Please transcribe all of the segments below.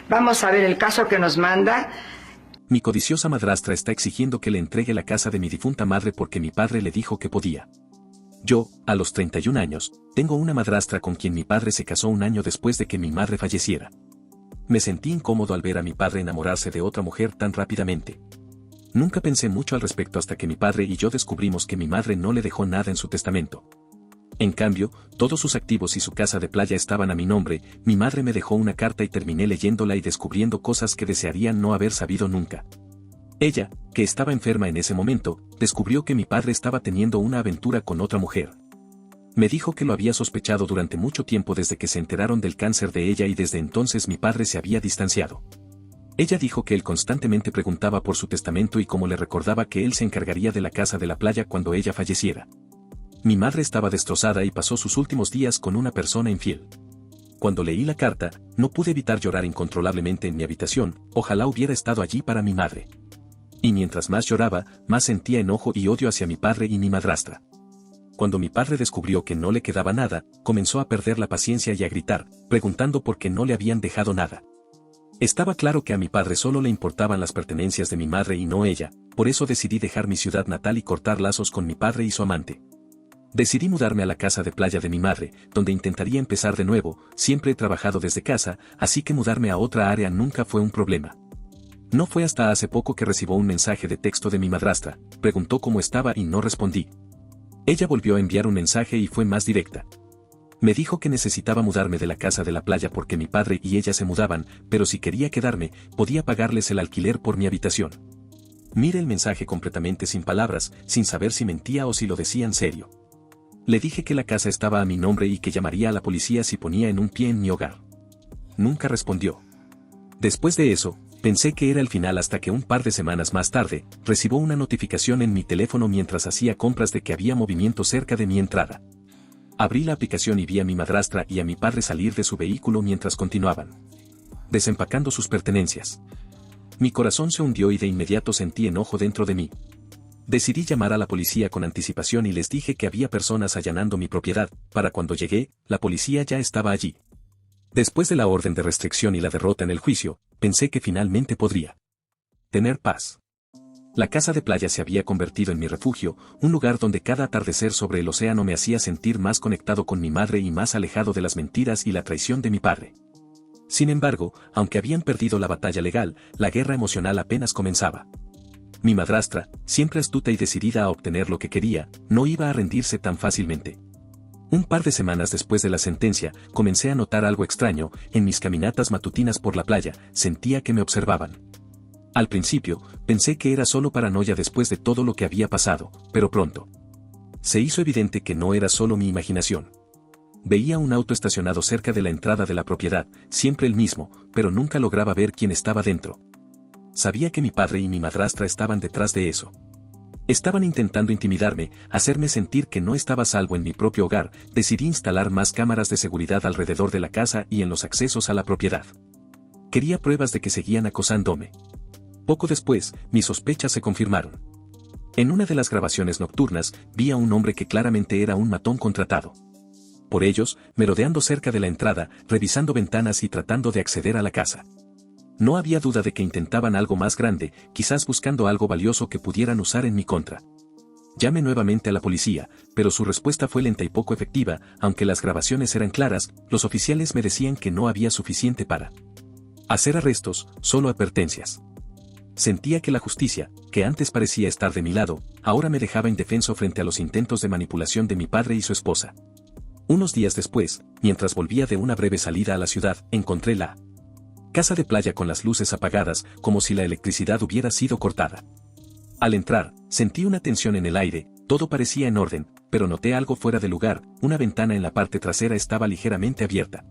Vamos a ver el caso que nos manda. Mi codiciosa madrastra está exigiendo que le entregue la casa de mi difunta madre porque mi padre le dijo que podía. Yo, a los 31 años, tengo una madrastra con quien mi padre se casó un año después de que mi madre falleciera. Me sentí incómodo al ver a mi padre enamorarse de otra mujer tan rápidamente. Nunca pensé mucho al respecto hasta que mi padre y yo descubrimos que mi madre no le dejó nada en su testamento. En cambio, todos sus activos y su casa de playa estaban a mi nombre. Mi madre me dejó una carta y terminé leyéndola y descubriendo cosas que desearía no haber sabido nunca. Ella, que estaba enferma en ese momento, descubrió que mi padre estaba teniendo una aventura con otra mujer. Me dijo que lo había sospechado durante mucho tiempo desde que se enteraron del cáncer de ella y desde entonces mi padre se había distanciado. Ella dijo que él constantemente preguntaba por su testamento y como le recordaba que él se encargaría de la casa de la playa cuando ella falleciera. Mi madre estaba destrozada y pasó sus últimos días con una persona infiel. Cuando leí la carta, no pude evitar llorar incontrolablemente en mi habitación. Ojalá hubiera estado allí para mi madre. Y mientras más lloraba, más sentía enojo y odio hacia mi padre y mi madrastra. Cuando mi padre descubrió que no le quedaba nada, comenzó a perder la paciencia y a gritar, preguntando por qué no le habían dejado nada. Estaba claro que a mi padre solo le importaban las pertenencias de mi madre y no ella, por eso decidí dejar mi ciudad natal y cortar lazos con mi padre y su amante. Decidí mudarme a la casa de playa de mi madre, donde intentaría empezar de nuevo. Siempre he trabajado desde casa, así que mudarme a otra área nunca fue un problema. No fue hasta hace poco que recibió un mensaje de texto de mi madrastra, preguntó cómo estaba y no respondí. Ella volvió a enviar un mensaje y fue más directa. Me dijo que necesitaba mudarme de la casa de la playa porque mi padre y ella se mudaban, pero si quería quedarme, podía pagarles el alquiler por mi habitación. Mire el mensaje completamente sin palabras, sin saber si mentía o si lo decía en serio. Le dije que la casa estaba a mi nombre y que llamaría a la policía si ponía en un pie en mi hogar. Nunca respondió. Después de eso, pensé que era el final hasta que un par de semanas más tarde, recibió una notificación en mi teléfono mientras hacía compras de que había movimiento cerca de mi entrada. Abrí la aplicación y vi a mi madrastra y a mi padre salir de su vehículo mientras continuaban desempacando sus pertenencias. Mi corazón se hundió y de inmediato sentí enojo dentro de mí. Decidí llamar a la policía con anticipación y les dije que había personas allanando mi propiedad. Para cuando llegué, la policía ya estaba allí. Después de la orden de restricción y la derrota en el juicio, pensé que finalmente podría tener paz. La casa de playa se había convertido en mi refugio, un lugar donde cada atardecer sobre el océano me hacía sentir más conectado con mi madre y más alejado de las mentiras y la traición de mi padre. Sin embargo, aunque habían perdido la batalla legal, la guerra emocional apenas comenzaba. Mi madrastra, siempre astuta y decidida a obtener lo que quería, no iba a rendirse tan fácilmente. Un par de semanas después de la sentencia, comencé a notar algo extraño. En mis caminatas matutinas por la playa, sentía que me observaban. Al principio, pensé que era solo paranoia después de todo lo que había pasado, pero pronto se hizo evidente que no era solo mi imaginación. Veía un auto estacionado cerca de la entrada de la propiedad, siempre el mismo, pero nunca lograba ver quién estaba dentro. Sabía que mi padre y mi madrastra estaban detrás de eso. Estaban intentando intimidarme, hacerme sentir que no estaba a salvo en mi propio hogar. Decidí instalar más cámaras de seguridad alrededor de la casa y en los accesos a la propiedad. Quería pruebas de que seguían acosándome. Poco después, mis sospechas se confirmaron. En una de las grabaciones nocturnas, vi a un hombre que claramente era un matón contratado por ellos, merodeando cerca de la entrada, revisando ventanas y tratando de acceder a la casa. No había duda de que intentaban algo más grande, quizás buscando algo valioso que pudieran usar en mi contra. Llamé nuevamente a la policía, pero su respuesta fue lenta y poco efectiva. Aunque las grabaciones eran claras, los oficiales me decían que no había suficiente para hacer arrestos, solo advertencias. Sentía que la justicia, que antes parecía estar de mi lado, ahora me dejaba indefenso frente a los intentos de manipulación de mi padre y su esposa. Unos días después, mientras volvía de una breve salida a la ciudad, encontré la casa de playa con las luces apagadas, como si la electricidad hubiera sido cortada. Al entrar, sentí una tensión en el aire. Todo parecía en orden, pero noté algo fuera de lugar. Una ventana en la parte trasera estaba ligeramente abierta.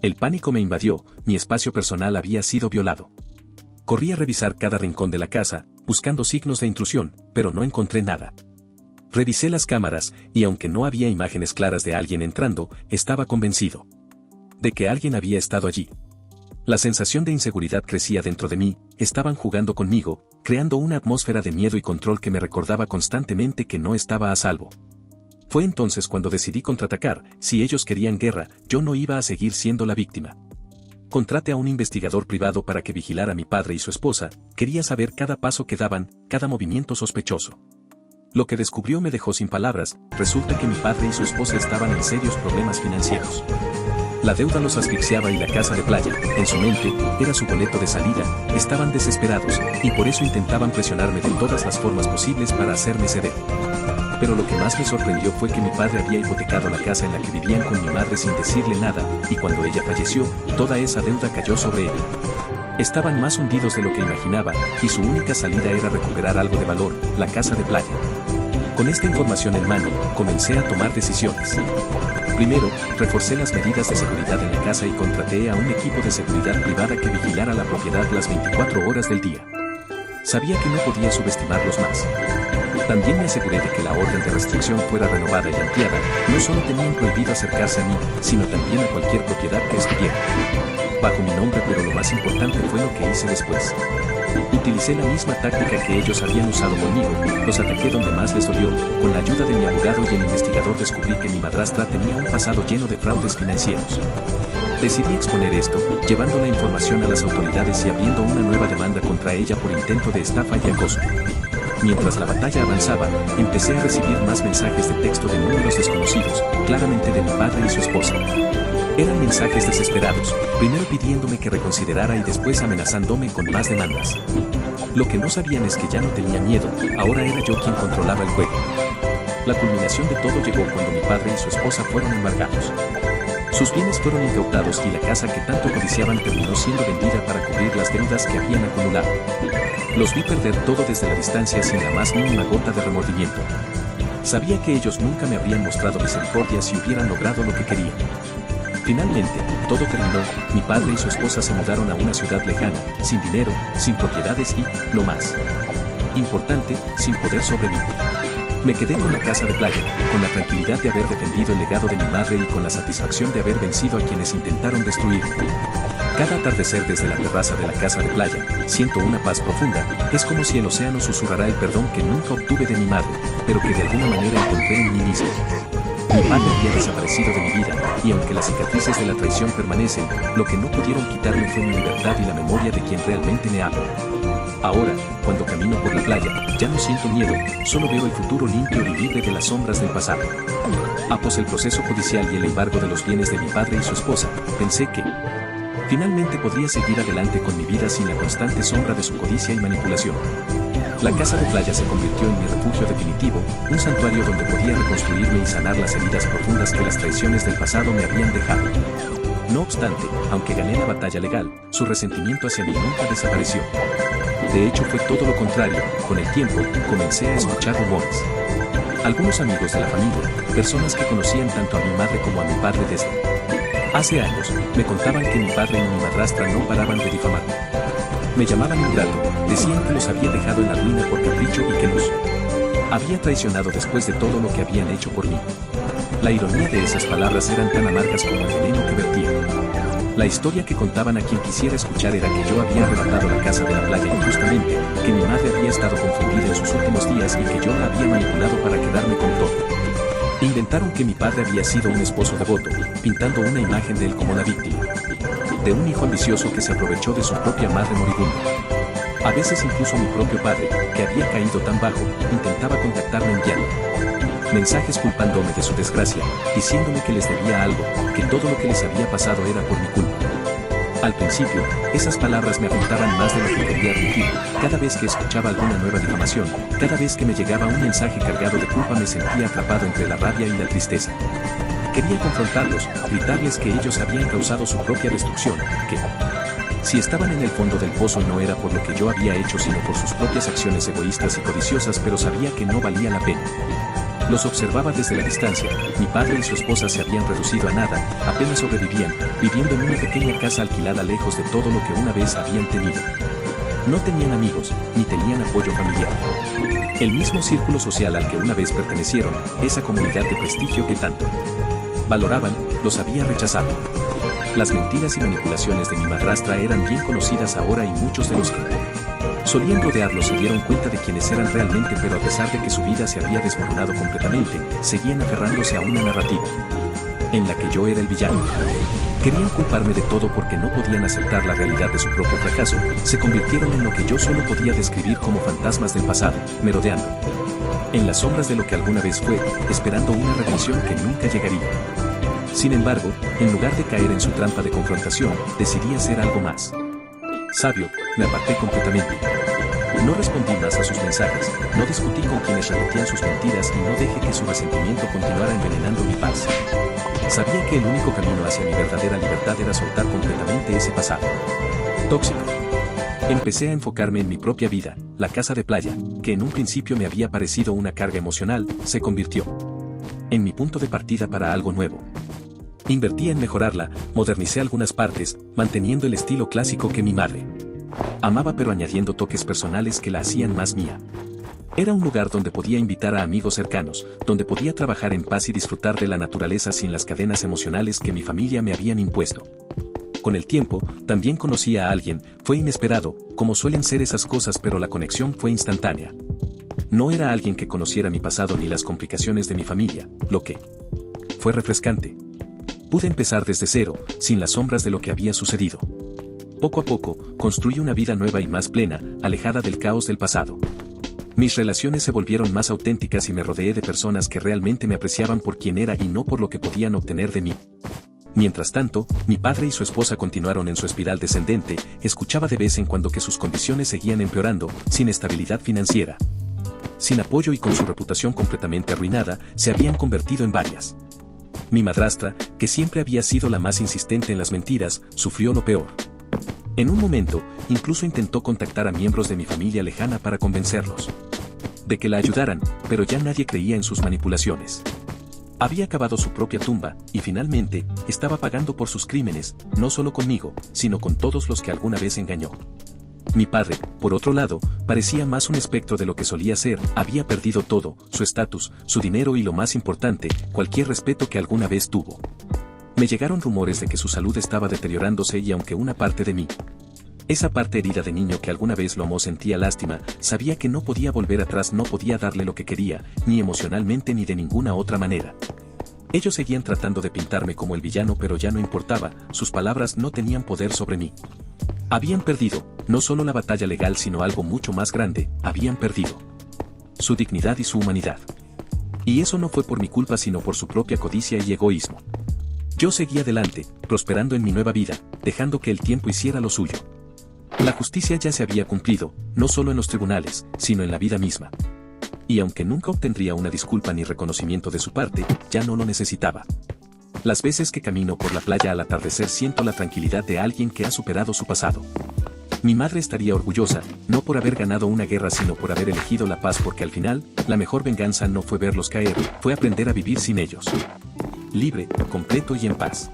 El pánico me invadió. Mi espacio personal había sido violado. Corrí a revisar cada rincón de la casa, buscando signos de intrusión, pero no encontré nada. Revisé las cámaras, y aunque no había imágenes claras de alguien entrando, estaba convencido de que alguien había estado allí. La sensación de inseguridad crecía dentro de mí. Estaban jugando conmigo, creando una atmósfera de miedo y control que me recordaba constantemente que no estaba a salvo. Fue entonces cuando decidí contraatacar. Si ellos querían guerra, yo no iba a seguir siendo la víctima. Contraté a un investigador privado para que vigilara a mi padre y su esposa, quería saber cada paso que daban, cada movimiento sospechoso. Lo que descubrió me dejó sin palabras, resulta que mi padre y su esposa estaban en serios problemas financieros. La deuda los asfixiaba y la casa de playa, en su mente, era su boleto de salida, estaban desesperados, y por eso intentaban presionarme de todas las formas posibles para hacerme ceder. Pero lo que más me sorprendió fue que mi padre había hipotecado la casa en la que vivían con mi madre sin decirle nada, y cuando ella falleció, toda esa deuda cayó sobre él. Estaban más hundidos de lo que imaginaba, y su única salida era recuperar algo de valor, la casa de playa. Con esta información en mano, comencé a tomar decisiones. Primero, reforcé las medidas de seguridad en la casa y contraté a un equipo de seguridad privada que vigilara la propiedad las 24 horas del día. Sabía que no podía subestimarlos más. También me aseguré de que la orden de restricción fuera renovada y ampliada, no solo tenían prohibido acercarse a mí, sino también a cualquier propiedad que estuviera bajo mi nombre, pero lo más importante fue lo que hice después. Utilicé la misma táctica que ellos habían usado conmigo, los ataqué donde más les dolió, con la ayuda de mi abogado y el investigador descubrí que mi madrastra tenía un pasado lleno de fraudes financieros. Decidí exponer esto, llevando la información a las autoridades y abriendo una nueva demanda contra ella por intento de estafa y acoso. Mientras la batalla avanzaba, empecé a recibir más mensajes de texto de números desconocidos, claramente de mi padre y su esposa. Eran mensajes desesperados, primero pidiéndome que reconsiderara y después amenazándome con más demandas. Lo que no sabían es que ya no tenía miedo, ahora era yo quien controlaba el juego. La culminación de todo llegó cuando mi padre y su esposa fueron embargados. Sus bienes fueron incautados y la casa que tanto codiciaban terminó siendo vendida para cubrir las deudas que habían acumulado. Los vi perder todo desde la distancia sin la más mínima gota de remordimiento. Sabía que ellos nunca me habrían mostrado misericordia si hubieran logrado lo que querían. Finalmente, todo terminó, mi padre y su esposa se mudaron a una ciudad lejana, sin dinero, sin propiedades y, lo más importante, sin poder sobrevivir. Me quedé con la casa de playa, con la tranquilidad de haber defendido el legado de mi madre y con la satisfacción de haber vencido a quienes intentaron destruirme. Cada atardecer desde la terraza de la casa de playa, siento una paz profunda, es como si el océano susurrara el perdón que nunca obtuve de mi madre, pero que de alguna manera encontré en mí mismo. Mi padre había desaparecido de mi vida, y aunque las cicatrices de la traición permanecen, lo que no pudieron quitarme fue mi libertad y la memoria de quien realmente me ama. Ahora, cuando camino por la playa, ya no siento miedo, solo veo el futuro limpio y libre de las sombras del pasado. Após el proceso judicial y el embargo de los bienes de mi padre y su esposa, pensé que finalmente podría seguir adelante con mi vida sin la constante sombra de su codicia y manipulación. La casa de playa se convirtió en mi refugio definitivo, un santuario donde podía reconstruirme y sanar las heridas profundas que las traiciones del pasado me habían dejado. No obstante, aunque gané la batalla legal, su resentimiento hacia mí nunca desapareció. De hecho, fue todo lo contrario, con el tiempo, comencé a escuchar rumores. Algunos amigos de la familia, personas que conocían tanto a mi madre como a mi padre desde hace años, me contaban que mi padre y mi madrastra no paraban de difamarme. Me llamaban ingrato, decían que los había dejado en la ruina por capricho y que los había traicionado después de todo lo que habían hecho por mí. La ironía de esas palabras eran tan amargas como el veneno que vertían. La historia que contaban a quien quisiera escuchar era que yo había arrebatado la casa de la playa injustamente, que mi madre había estado confundida en sus últimos días y que yo la había manipulado para quedarme con todo. Inventaron que mi padre había sido un esposo devoto, pintando una imagen de él como la víctima de un hijo ambicioso que se aprovechó de su propia madre moribunda. A veces incluso mi propio padre, que había caído tan bajo, intentaba contactarme enviando mensajes culpándome de su desgracia, diciéndome que les debía algo, que todo lo que les había pasado era por mi culpa. Al principio, esas palabras me afectaban más de lo que quería admitir. Cada vez que escuchaba alguna nueva difamación, cada vez que me llegaba un mensaje cargado de culpa me sentía atrapado entre la rabia y la tristeza. Quería confrontarlos, gritarles que ellos habían causado su propia destrucción, que si estaban en el fondo del pozo no era por lo que yo había hecho sino por sus propias acciones egoístas y codiciosas, pero sabía que no valía la pena. Los observaba desde la distancia, mi padre y su esposa se habían reducido a nada, apenas sobrevivían, viviendo en una pequeña casa alquilada lejos de todo lo que una vez habían tenido. No tenían amigos, ni tenían apoyo familiar. El mismo círculo social al que una vez pertenecieron, esa comunidad de prestigio que tanto valoraban, los había rechazado. Las mentiras y manipulaciones de mi madrastra eran bien conocidas ahora y muchos de los que solían rodearlos se dieron cuenta de quiénes eran realmente, pero a pesar de que su vida se había desmoronado completamente, seguían aferrándose a una narrativa en la que yo era el villano. Querían culparme de todo porque no podían aceptar la realidad de su propio fracaso, se convirtieron en lo que yo solo podía describir como fantasmas del pasado, merodeando en las sombras de lo que alguna vez fue, esperando una redención que nunca llegaría. Sin embargo, en lugar de caer en su trampa de confrontación, decidí hacer algo más sabio, me aparté completamente. No respondí más a sus mensajes, no discutí con quienes repetían sus mentiras y no dejé que su resentimiento continuara envenenando mi paz. Sabía que el único camino hacia mi verdadera libertad era soltar completamente ese pasado tóxico. Empecé a enfocarme en mi propia vida, la casa de playa, que en un principio me había parecido una carga emocional, se convirtió en mi punto de partida para algo nuevo. Invertí en mejorarla, modernicé algunas partes, manteniendo el estilo clásico que mi madre amaba pero añadiendo toques personales que la hacían más mía. Era un lugar donde podía invitar a amigos cercanos, donde podía trabajar en paz y disfrutar de la naturaleza sin las cadenas emocionales que mi familia me habían impuesto. Con el tiempo, también conocí a alguien, fue inesperado, como suelen ser esas cosas, pero la conexión fue instantánea. No era alguien que conociera mi pasado ni las complicaciones de mi familia, lo que fue refrescante. Pude empezar desde cero, sin las sombras de lo que había sucedido. Poco a poco, construí una vida nueva y más plena, alejada del caos del pasado. Mis relaciones se volvieron más auténticas y me rodeé de personas que realmente me apreciaban por quien era y no por lo que podían obtener de mí. Mientras tanto, mi padre y su esposa continuaron en su espiral descendente, escuchaba de vez en cuando que sus condiciones seguían empeorando, sin estabilidad financiera, sin apoyo y con su reputación completamente arruinada, se habían convertido en varias. Mi madrastra, que siempre había sido la más insistente en las mentiras, sufrió lo peor. En un momento, incluso intentó contactar a miembros de mi familia lejana para convencerlos de que la ayudaran, pero ya nadie creía en sus manipulaciones. Había cavado su propia tumba, y finalmente, estaba pagando por sus crímenes, no solo conmigo, sino con todos los que alguna vez engañó. Mi padre, por otro lado, parecía más un espectro de lo que solía ser, había perdido todo, su estatus, su dinero y lo más importante, cualquier respeto que alguna vez tuvo. Me llegaron rumores de que su salud estaba deteriorándose y aunque una parte de mí, esa parte herida de niño que alguna vez lo amó, sentía lástima, sabía que no podía volver atrás, no podía darle lo que quería, ni emocionalmente ni de ninguna otra manera. Ellos seguían tratando de pintarme como el villano, pero ya no importaba, sus palabras no tenían poder sobre mí. Habían perdido, no solo la batalla legal sino algo mucho más grande, habían perdido su dignidad y su humanidad. Y eso no fue por mi culpa sino por su propia codicia y egoísmo. Yo seguí adelante, prosperando en mi nueva vida, dejando que el tiempo hiciera lo suyo. La justicia ya se había cumplido, no solo en los tribunales, sino en la vida misma. Y aunque nunca obtendría una disculpa ni reconocimiento de su parte, ya no lo necesitaba. Las veces que camino por la playa al atardecer siento la tranquilidad de alguien que ha superado su pasado. Mi madre estaría orgullosa, no por haber ganado una guerra sino por haber elegido la paz, porque al final, la mejor venganza no fue verlos caer, fue aprender a vivir sin ellos. Libre, completo y en paz.